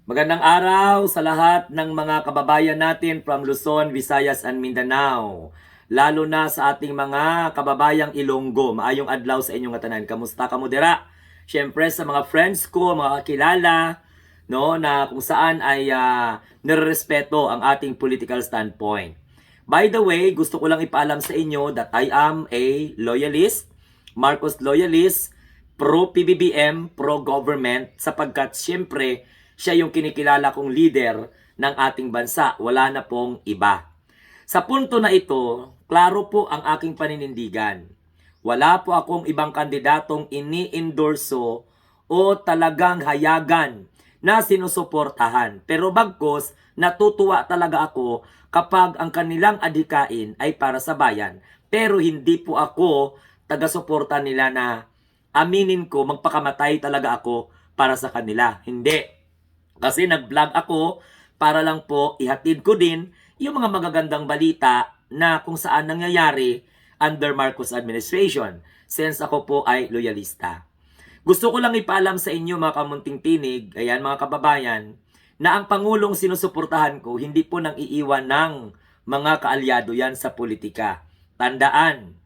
Magandang araw sa lahat ng mga kababayan natin from Luzon, Visayas, and Mindanao. Lalo na sa ating mga kababayang Ilonggo. Maayong adlaw sa inyong tanan. Kamusta ka mo dira? Siyempre sa mga friends ko, mga kakilala, no, na kung saan ay nirerespeto ang ating political standpoint. By the way, gusto ko lang ipaalam sa inyo that I am a loyalist, Marcos loyalist, pro-PBBM, pro-government, sapagkat siyempre siya yung kinikilala kong leader ng ating bansa. Wala na pong iba. Sa punto na ito, klaro po ang aking paninindigan. Wala po akong ibang kandidatong ini-endorso o talagang hayagan na sinusuportahan. Pero bagkos, natutuwa talaga ako kapag ang kanilang adhikain ay para sa bayan. Pero hindi po ako taga-suporta nila na aminin ko magpakamatay talaga ako para sa kanila. Hindi. Kasi nag-vlog ako para lang po ihatid ko din yung mga magagandang balita na kung saan nangyayari under Marcos administration since ako po ay loyalista. Gusto ko lang ipaalam sa inyo mga kamunting tinig, ayan mga kababayan, na ang Pangulong sinusuportahan ko hindi po nang iiwan ng mga kaalyado yan sa politika. Tandaan,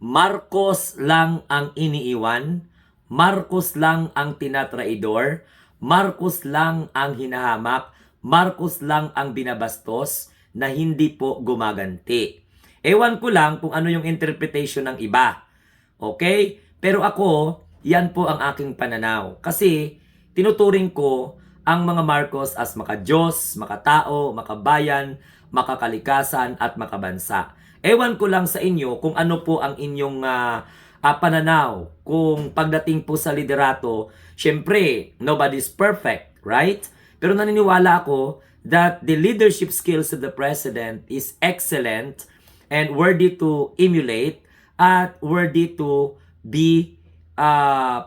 Marcos lang ang iniiwan, Marcos lang ang tinatraidor, Marcos lang ang hinahamak, Marcos lang ang binabastos na hindi po gumaganti. Ewan ko lang kung ano yung interpretation ng iba. Okay? Pero ako, yan po ang aking pananaw. Kasi tinuturing ko ang mga Marcos as makadiyos, makatao, makabayan, makakalikasan at makabansa. Ewan ko lang sa inyo kung ano po ang inyong pananaw. Kung pagdating po sa liderato, syempre, nobody's perfect, right? Pero naniniwala ako that the leadership skills of the president is excellent and worthy to emulate at worthy to be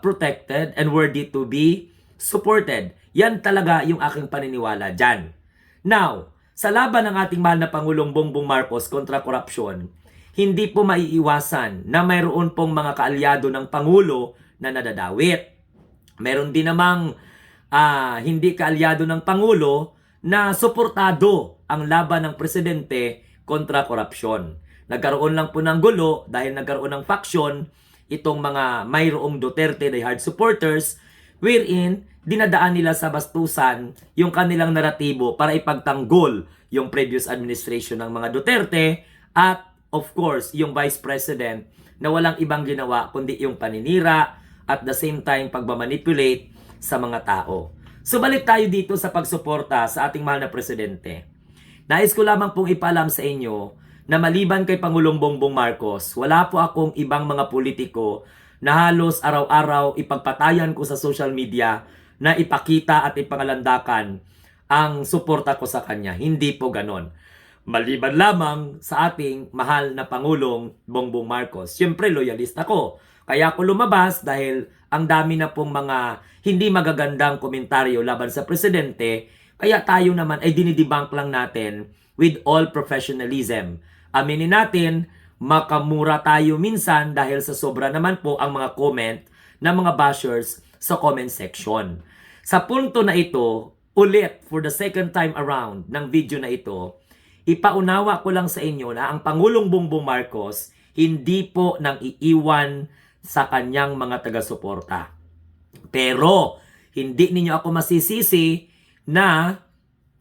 protected and worthy to be supported. Yan talaga yung aking paniniwala dyan. Now, sa laban ng ating mahal na Pangulong Bongbong Marcos kontra korupsyon, hindi po maiiwasan na mayroon pong mga kaalyado ng Pangulo na nadadawit. Meron din namang hindi kaalyado ng Pangulo na suportado ang laban ng presidente kontra korupsyon. Nagkaroon lang po ng gulo dahil nagkaroon ng faction itong mga mayroong Duterte diehard supporters wherein dinadaan nila sa bastusan yung kanilang naratibo para ipagtanggol yung previous administration ng mga Duterte at of course yung Vice President na walang ibang ginawa kundi yung paninira at the same time pagmamanipulate sa mga tao. So balik tayo dito sa pagsuporta sa ating mahal na presidente. Nais ko lamang pong ipaalam sa inyo na maliban kay Pangulong Bongbong Marcos, wala po akong ibang mga politiko na halos araw-araw ipagpatayan ko sa social media na ipakita at ipangalandakan ang suporta ko sa kanya. Hindi po ganon. Maliban lamang sa ating mahal na Pangulong Bongbong Marcos. Siyempre, loyalist ako. Kaya ako lumabas dahil ang dami na pong mga hindi magagandang komentaryo laban sa presidente. Kaya tayo naman ay dinidebunk lang natin with all professionalism. Aminin natin, makamura tayo minsan dahil sa sobra naman po ang mga comment ng mga bashers sa comment section. Sa punto na ito, ulit for the second time around ng video na ito, ipaunawa ko lang sa inyo na ang Pangulong Bongbong Marcos hindi po nang iiwan sa kanyang mga taga-suporta. Pero hindi ninyo ako masisisi na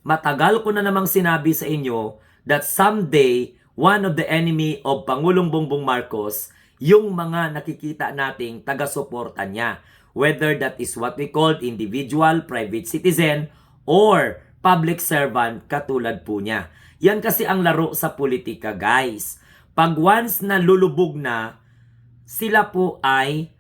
matagal ko na namang sinabi sa inyo that someday one of the enemy of Pangulong Bongbong Marcos yung mga nakikita nating taga-suporta niya. Whether that is what we call individual, private citizen, or public servant katulad po niya. Yan kasi ang laro sa politika, guys. Pag once na lulubog na, sila po ay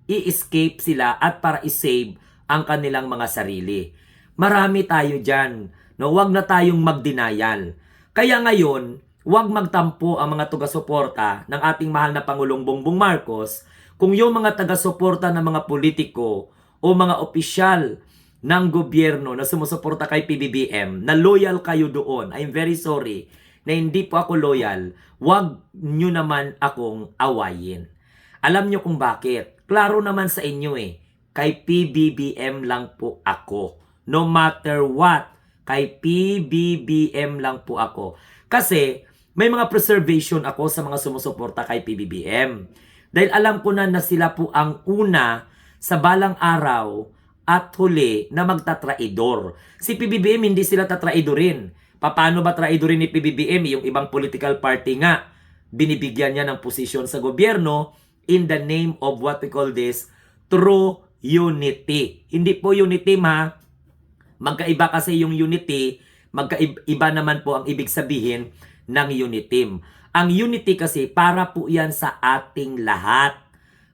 i-escape sila at para i-save ang kanilang mga sarili. Marami tayo dyan. No? Huwag na tayong mag-denial. Kaya ngayon, huwag magtampo ang mga taga-suporta ng ating mahal na Pangulong Bongbong Marcos kung yung mga taga-suporta ng mga politiko o mga opisyal ng gobyerno na sumusuporta kay PBBM na loyal kayo doon. I'm very sorry na hindi po ako loyal. Huwag nyo naman akong awayin. Alam nyo kung bakit. Klaro naman sa inyo eh. Kay PBBM lang po ako no matter what. Kay PBBM lang po ako. Kasi may mga preservation ako sa mga sumusuporta kay PBBM. Dahil alam ko na sila po ang una sa balang araw at huli na magtatraidor. Si PBBM hindi sila tatraidorin. Paano ba traidorin ni PBBM? Yung ibang political party nga, binibigyan niya ng posisyon sa gobyerno in the name of what we call this, true unity. Hindi po unity magkaiba kasi yung unity, magkaiba naman po ang ibig sabihin ng unity. Ang unity kasi para po yan sa ating lahat.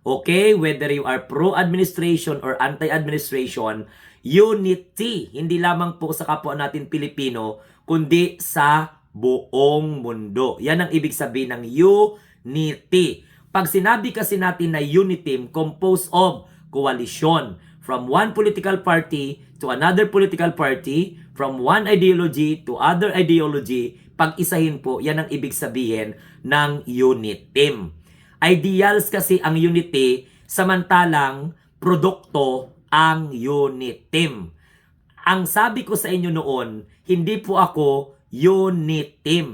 Okay? Whether you are pro-administration or anti-administration, unity. Hindi lamang po sa kapwa natin Pilipino, kundi sa buong mundo. Yan ang ibig sabihin ng unity. Pag sinabi kasi natin na unity, composed of coalition from one political party to another political party, from one ideology to other ideology, pag-isahin po, yan ang ibig sabihin ng unity. Ideals kasi ang unity, samantalang produkto ang unity. Ang sabi ko sa inyo noon, hindi po ako unity.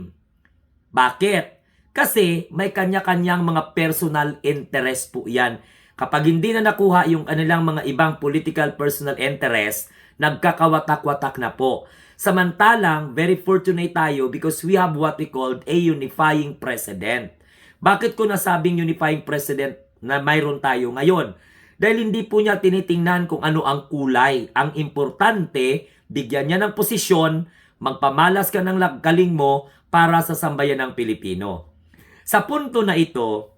Bakit? Kasi may kanya-kanyang mga personal interest po yan. Kapag hindi na nakuha yung kanilang mga ibang political personal interest, nagkakawatak-watak na po. Samantalang, very fortunate tayo because we have what we called a unifying president. Bakit ko nasabing unifying president na mayroon tayo ngayon? Dahil hindi po niya tinitingnan kung ano ang kulay. Ang importante, bigyan niya ng posisyon, magpamalas ka ng galing mo para sa sambayan ng Pilipino. Sa punto na ito,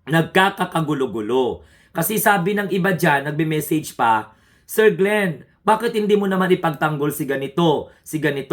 nagkakagulo-gulo. Kasi sabi ng iba dyan, nagbe-message pa, Sir Glenn, bakit hindi mo naman ipagtanggol si ganito?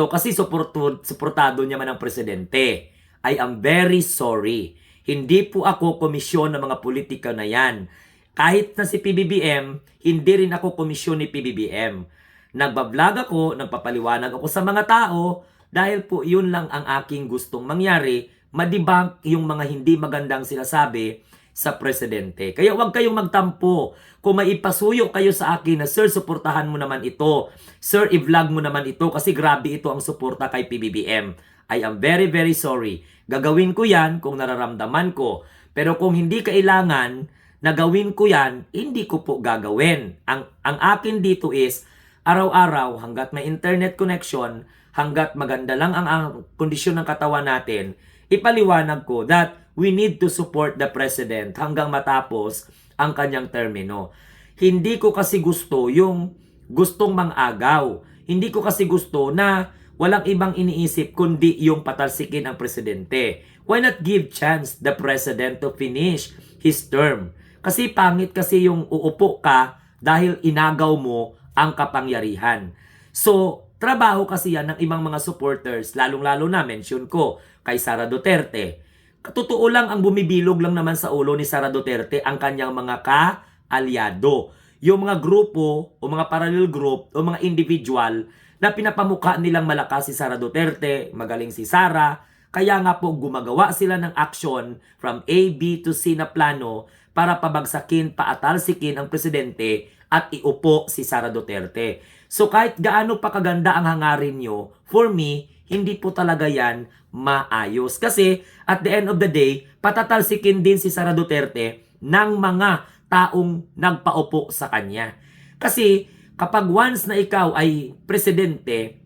Kasi suportado niya man ang presidente. I am very sorry. Hindi po ako komisyon ng mga politika na yan. Kahit na si PBBM, hindi rin ako komisyon ni PBBM. Nagbablog ako, nagpapaliwanag ako sa mga tao dahil po yun lang ang aking gustong mangyari, madebunk yung mga hindi magandang sinasabi sa presidente. Kaya huwag kayong magtampo. Kung may ipasuyo kayo sa akin na, Sir, suportahan mo naman ito. Sir, i-vlog mo naman ito kasi grabe ito ang suporta kay PBBM. I am very, very sorry. Gagawin ko yan kung nararamdaman ko. Pero kung hindi kailangan na gawin ko yan, hindi ko po gagawin. Ang akin dito is, araw-araw, hanggat may internet connection, hanggat maganda lang ang kondisyon ng katawan natin, ipaliwanag ko that we need to support the president hanggang matapos ang kanyang termino. Hindi ko kasi gusto yung gustong mang-agaw. Hindi ko kasi gusto na walang ibang iniisip kundi yung patalsikin ang presidente. Why not give chance the president to finish his term? Kasi pangit kasi yung uupo ka dahil inagaw mo ang kapangyarihan. So, trabaho kasi yan ng ibang mga supporters, lalong-lalo na mention ko kay Sara Duterte. Totoo lang ang bumibilog lang naman sa ulo ni Sara Duterte ang kanyang mga ka-alyado. Yung mga grupo o mga parallel group o mga individual na pinapamukha nilang malakas si Sara Duterte, magaling si Sara, kaya nga po gumagawa sila ng action from A, B to C na plano para pabagsakin, paatalsikin ang presidente at iupo si Sara Duterte. So kahit gaano pa kaganda ang hangarin nyo, for me, hindi po talaga yan maayos. Kasi at the end of the day, patatalsikin din si Sara Duterte ng mga taong nagpaupo sa kanya. Kasi kapag once na ikaw ay presidente,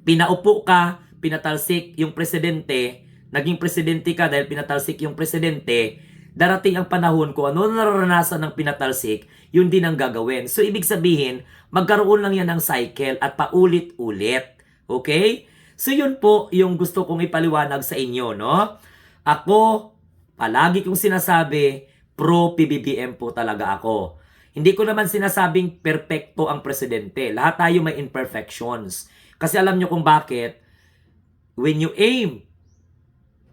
pinaupo ka, pinatalsik yung presidente, naging presidente ka dahil pinatalsik yung presidente, darating ang panahon ko ano nararanasan ng pinatalsik, yun din ang gagawin. So ibig sabihin, magkaroon lang yan ng cycle at paulit-ulit. Okay? So yun po yung gusto kong ipaliwanag sa inyo, no? Ako, palagi kong sinasabi, pro-PBBM po talaga ako. Hindi ko naman sinasabing perpekto ang presidente. Lahat tayo may imperfections. Kasi alam nyo kung bakit, when you aim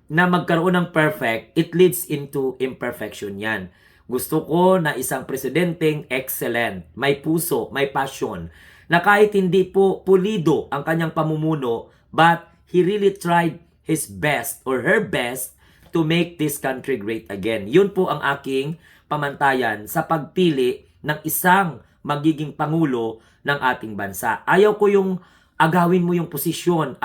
na magkaroon ng perfect, it leads into imperfection yan. Gusto ko na isang presidenteng excellent, may puso, may passion, na kahit hindi po pulido ang kanyang pamumuno, but he really tried his best or her best to make this country great again. Yun po ang aking pamantayan sa pagpili ng isang magiging pangulo ng ating bansa. Ayaw ko yung agawin mo yung posisyon.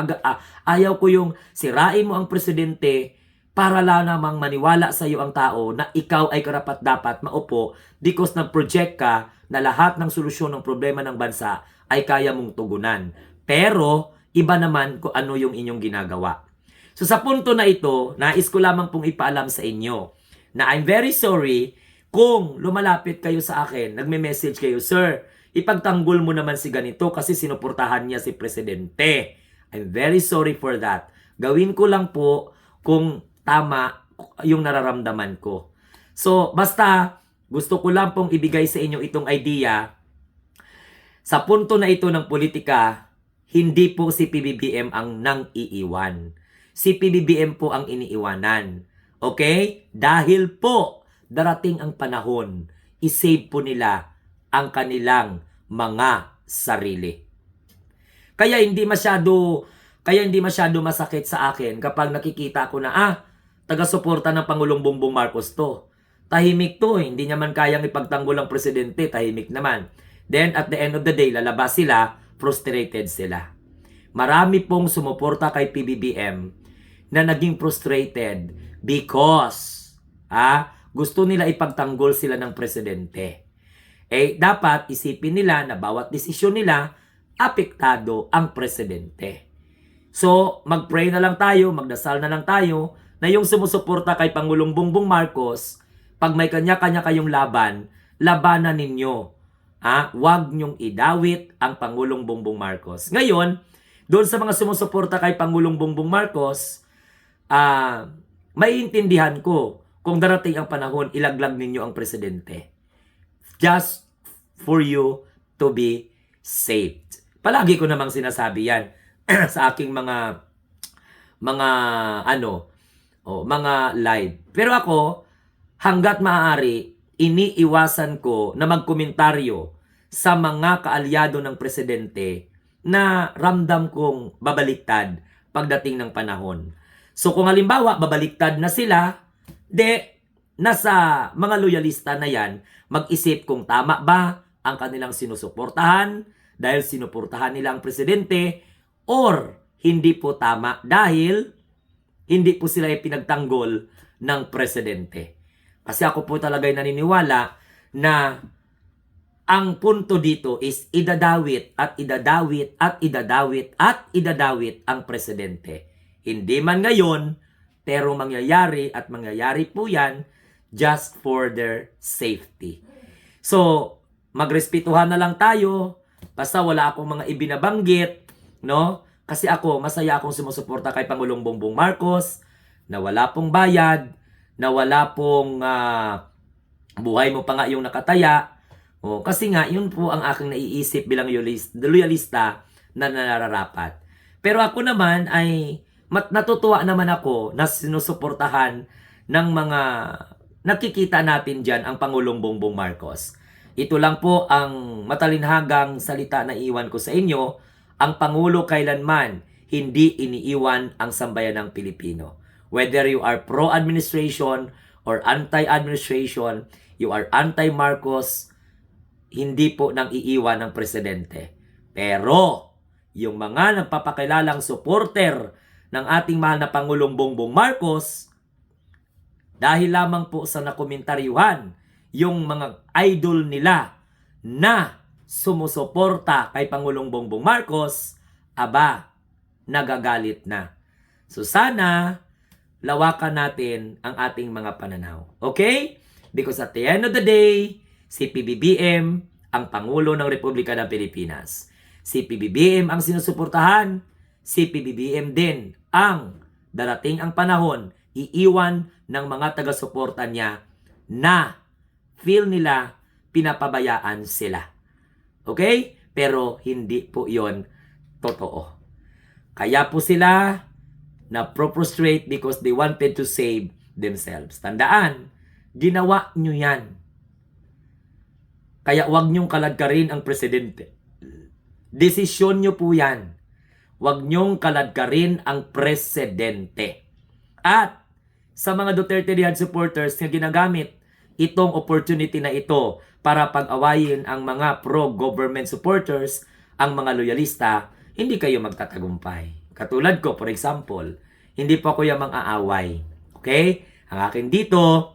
Ayaw ko yung sirain mo ang presidente para lang namang maniwala sa iyo ang tao na ikaw ay karapat-dapat maupo because nag-project ka na lahat ng solusyon ng problema ng bansa ay kaya mong tugunan. Pero, iba naman kung ano yung inyong ginagawa. So sa punto na ito, nais ko lamang pong ipaalam sa inyo na I'm very sorry kung lumalapit kayo sa akin, nagme-message kayo, Sir, ipagtanggol mo naman si ganito kasi sinuportahan niya si Presidente. I'm very sorry for that. Gawin ko lang po kung tama yung nararamdaman ko. So, basta gusto ko lang pong ibigay sa inyo itong idea. Sa punto na ito ng politika, hindi po si PBBM ang nang iiwan. Si PBBM po ang iniiwanan. Okay? Dahil po darating ang panahon, isave po nila ang kanilang mga sarili. Kaya hindi masyado masakit sa akin kapag nakikita ko na taga-suporta ng Pangulong Bongbong Marcos to. Tahimik to, hindi naman kayang ipagtanggol ang presidente, tahimik naman. Then at the end of the day, lalabas sila, frustrated sila. Marami pong sumuporta kay PBBM na naging frustrated because gusto nila ipagtanggol sila ng presidente. Dapat isipin nila na bawat desisyon nila, apektado ang presidente. So, mag-pray na lang tayo, magdasal na lang tayo na yung sumusuporta kay Pangulong Bongbong Marcos, pag may kanya-kanya kayong labanan ninyo. Huwag nyong idawit ang Pangulong Bongbong Marcos. Ngayon, doon sa mga sumusuporta kay Pangulong Bongbong Marcos, maiintindihan ko kung darating ang panahon, ilaglag ninyo ang presidente. Just for you to be saved. Palagi ko namang sinasabi yan sa aking mga live. Pero ako, hanggat maaari, iniiwasan ko na magkomentaryo sa mga kaalyado ng presidente na ramdam kong babaliktad pagdating ng panahon. So kung halimbawa, babaliktad na sila, nasa mga loyalista na yan, mag-isip kung tama ba ang kanilang sinusuportahan dahil sinuportahan nila ang presidente or hindi po tama dahil hindi po sila pinagtanggol ng presidente. Kasi ako po talaga naniniwala na ang punto dito is idadawit ang presidente. Hindi man ngayon, pero mangyayari po yan just for their safety. So, magrespetuhan na lang tayo, basta wala akong mga ibinabanggit, no? Kasi ako, masaya akong sumusuporta kay Pangulong Bongbong Marcos, na wala pong bayad, na wala pong buhay mo pa nga yung nakataya. Kasi nga, yun po ang aking naiisip bilang loyalista na nararapat. Pero ako naman ay natutuwa naman ako na sinusuportahan ng mga nakikita natin dyan ang Pangulong Bongbong Marcos. Ito lang po ang matalinhagang salita na iwan ko sa inyo. Ang Pangulo kailanman hindi iniiwan ang sambayan ng Pilipino. Whether you are pro-administration or anti-administration, you are anti-Marcos, hindi po nang iiwan ng presidente. Pero, yung mga nagpapakilalang supporter ng ating mahal na Pangulong Bongbong Marcos, dahil lamang po sa nakomentaryuhan yung mga idol nila na sumusuporta kay Pangulong Bongbong Marcos, nagagalit na. So sana, lawakan natin ang ating mga pananaw. Okay? Because at the end of the day, si PBBM ang Pangulo ng Republika ng Pilipinas. Si PBBM ang sinusuportahan, si PBBM din ang darating ang panahon, iiwan ng mga taga-suporta niya na feel nila pinapabayaan sila. Okay? Pero hindi po yon totoo. Kaya po sila na prostrate because they wanted to save themselves. Tandaan, ginawa nyo yan. Kaya wag nyong kaladkarin ang presidente. Desisyon nyo po yan. Wag nyong kaladkarin ang presidente. At sa mga Duterte Riyadh supporters na ginagamit itong opportunity na ito para pag-awayin ang mga pro-government supporters, ang mga loyalista, hindi kayo magtatagumpay. Katulad ko, for example, hindi po ako yung mang-aaway. Okay? Ang akin dito,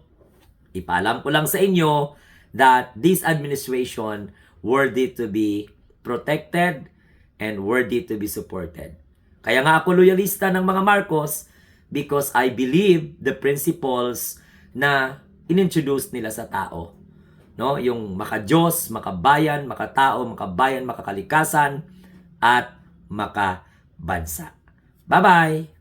ipaalam ko lang sa inyo that this administration worthy to be protected and worthy to be supported. Kaya nga ako loyalista ng mga Marcos because I believe the principles na inintroduce nila sa tao. No? Yung maka-Diyos, makabayan, makatao, makabayan, makakalikasan, at makabansa. Bye-bye!